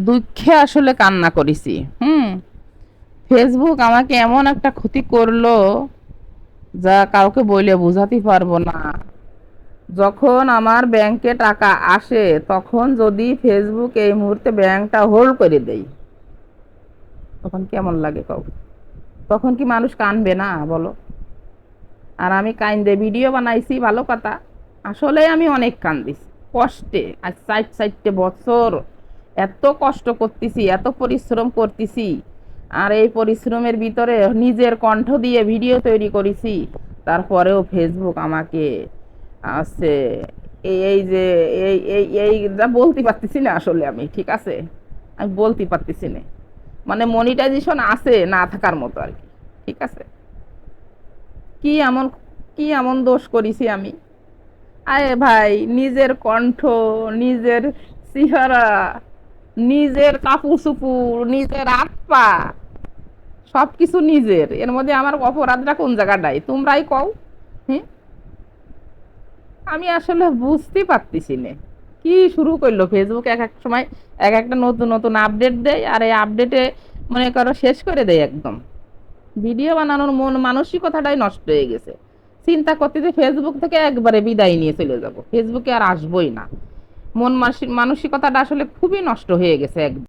দুঃখে আসলে কান্না করেছি। ফেসবুক আমাকে এমন একটা ক্ষতি করলো যা কাউকে বলে বোঝাতে পারবো না। যখন আমার ব্যাংকে টাকা আসে তখন যদি ফেসবুক এই মুহূর্তে ব্যাংকটা হোল্ড করে দেয়, তখন কেমন লাগে কাউ? তখন কি মানুষ কানবে না বলো? আর আমি কাইন্দে ভিডিও বানাইছি, ভালো কথা। আসলে আমি অনেক কান্দিছি কষ্টে। আজ 4 বছর এত কষ্ট করতেছি, এত পরিশ্রম করতেছি। আর এই পরিশ্রমের ভিতরে নিজের কণ্ঠ দিয়ে ভিডিও তৈরি করেছি। তারপরেও ফেসবুক আমাকে আছে এই যে এই যা বলতে পারতেছি না আসলে আমি, ঠিক আছে? আমি বলতে পারতেছি না, মানে মনিটাইজেশন আছে না থাকার মতো আর কি, ঠিক আছে? কি এমন কি এমন দোষ করেছি আমি? আরে ভাই, নিজের কণ্ঠ, নিজের চেহারা, নিজের কাপড় চুপুর, নিজের হাত পা, সবকিছু নিজের, এর মধ্যে আমার অপরাধটা কোন জায়গাটায় তোমরাই কও। হ্যাঁ, আমি আসলে বুঝতে পারতেছি না কি শুরু করলো ফেসবুক। এক এক সময় এক একটা নতুন নতুন আপডেট দেয়, আর এই আপডেটে মনে করো শেষ করে দেয় একদম। ভিডিও বানানোর মন মানসিকতাটাই নষ্ট হয়ে গেছে। চিন্তা করতে যে ফেসবুক থেকে একবারে বিদায় নিয়ে চলে যাব, ফেসবুকে আর আসবোই না। মন মানসিকতাটা আসলে খুবই নষ্ট হয়ে গেছে একদম।